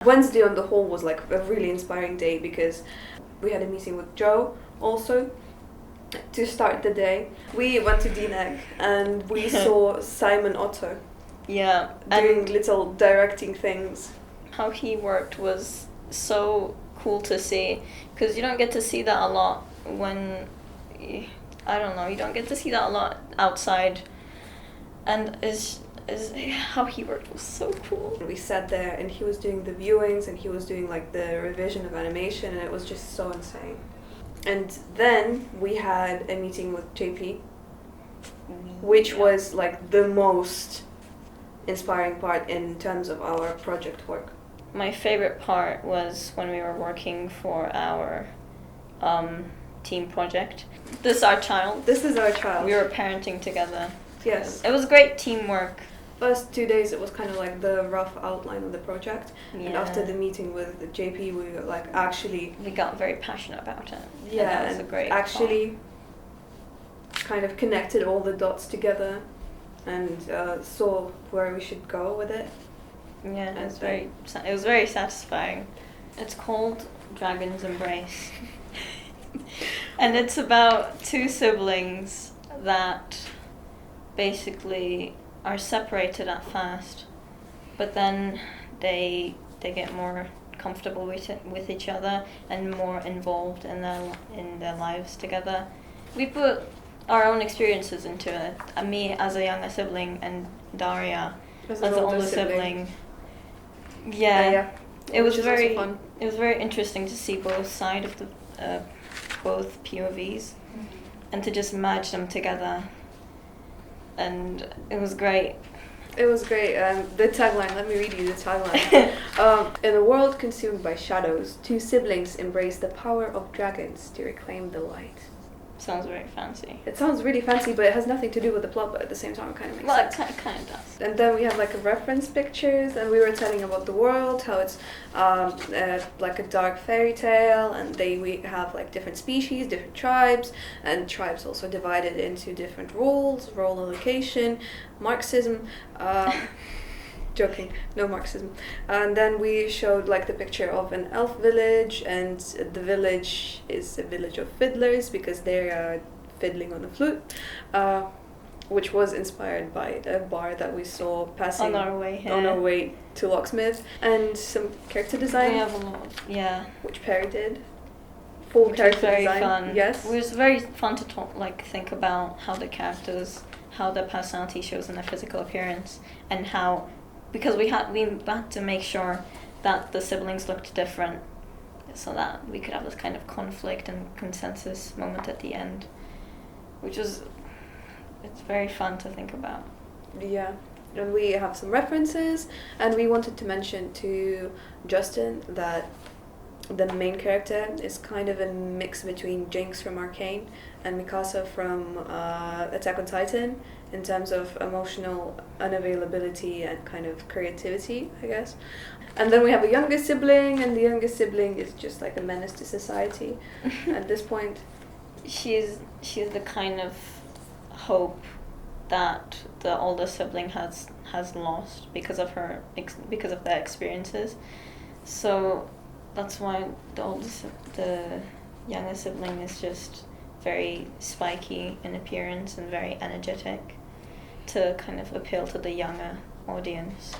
Wednesday on the whole was like a really inspiring day because we had a meeting with Joe also to start the day. We went to DNEG and we saw Simon Otto doing little directing things. How he worked was so cool to see, because you don't get to see that a lot when, I don't know, you don't get to see that a lot outside, and how he worked was so cool. We sat there and he was doing the viewings and he was doing like the revision of animation, and it was just so insane. And then we had a meeting with JP, which was like the most inspiring part in terms of our project work. My favorite part was when we were working for our team project. This is our child. This is our child. We were parenting together. Yes. It was great teamwork. First 2 days it was kind of like the rough outline of the project, and after the meeting with JP we were like we got very passionate about it. Yeah, and that was a great actually kind of connected all the dots together and saw where we should go with it. Yeah, it was very satisfying. It's called Dragon's Embrace. And it's about two siblings that basically are separated at first, but then they get more comfortable with each other and more involved in their lives together. We put our own experiences into it. Me as a younger sibling and Daria as an older sibling. Yeah. It was very fun. It was very interesting to see both sides of the both POVs and to just merge them together. And it was great. It was great. The tagline, let me read you the tagline. In a world consumed by shadows, two siblings embrace the power of dragons to reclaim the light. Sounds very fancy. It sounds really fancy, but it has nothing to do with the plot, but at the same time it kind of makes sense. Well, it kind of does. And then we have like a reference pictures, and we were telling about the world, how it's like a dark fairy tale, and we have like different species, different tribes, and tribes also divided into different roles, role allocation, Marxism, joking, no Marxism. And then we showed like the picture of an elf village, and the village is a village of fiddlers because they are fiddling on a flute, which was inspired by a bar that we saw passing on our way to Locksmith, and some character design. We have a lot, which Perry did. Full character very design. Fun. Yes. It was very fun to think about how the characters, how their personality shows in their physical appearance, and how, because we had to make sure that the siblings looked different, so that we could have this kind of conflict and consensus moment at the end, it's very fun to think about. Yeah, and we have some references, and we wanted to mention to Justin that the main character is kind of a mix between Jinx from Arcane and Mikasa from Attack on Titan in terms of emotional unavailability and kind of creativity, I guess. And then we have a younger sibling, and the younger sibling is just like a menace to society at this point. She's the kind of hope that the older sibling has lost because of their experiences. So that's why the younger sibling is just very spiky in appearance and very energetic to kind of appeal to the younger audience.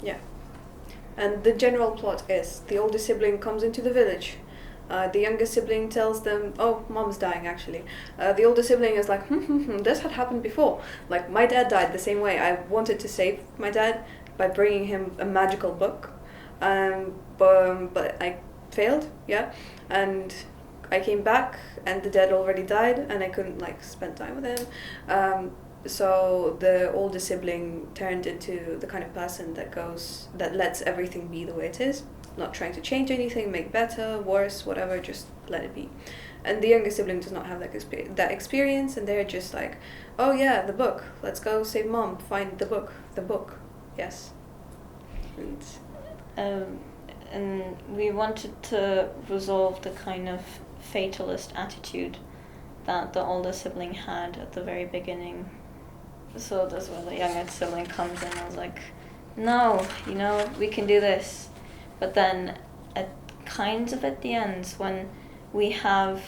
Yeah. And the general plot is the older sibling comes into the village. The younger sibling tells them, oh, mom's dying actually. The older sibling is like, this had happened before. Like, my dad died the same way. I wanted to save my dad by bringing him a magical book. But I failed, and I came back and the dad already died and I couldn't like spend time with him. So the older sibling turned into the kind of person that lets everything be the way it is, not trying to change anything, make better, worse, whatever, just let it be. And the younger sibling does not have that experience, and they're just like, oh yeah, the book, let's go save mom, find the book, yes. And we wanted to resolve the kind of fatalist attitude that the older sibling had at the very beginning. So that's where the younger sibling comes in. I was like, no, we can do this. But then at the end, when we have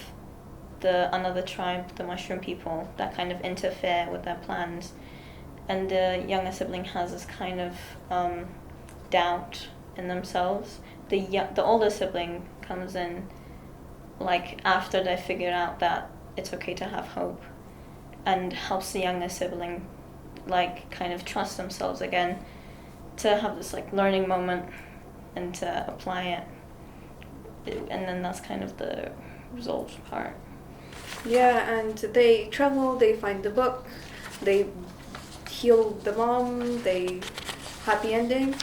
another tribe, the mushroom people, that kind of interfere with their plans, and the younger sibling has this kind of doubt in themselves. The older sibling comes in, like, after they figure out that it's okay to have hope, and helps the younger sibling, like, kind of trust themselves again, to have this, like, learning moment and to apply it. And then that's kind of the resolved part. Yeah, and they travel, they find the book, they heal the mom, they happy ending.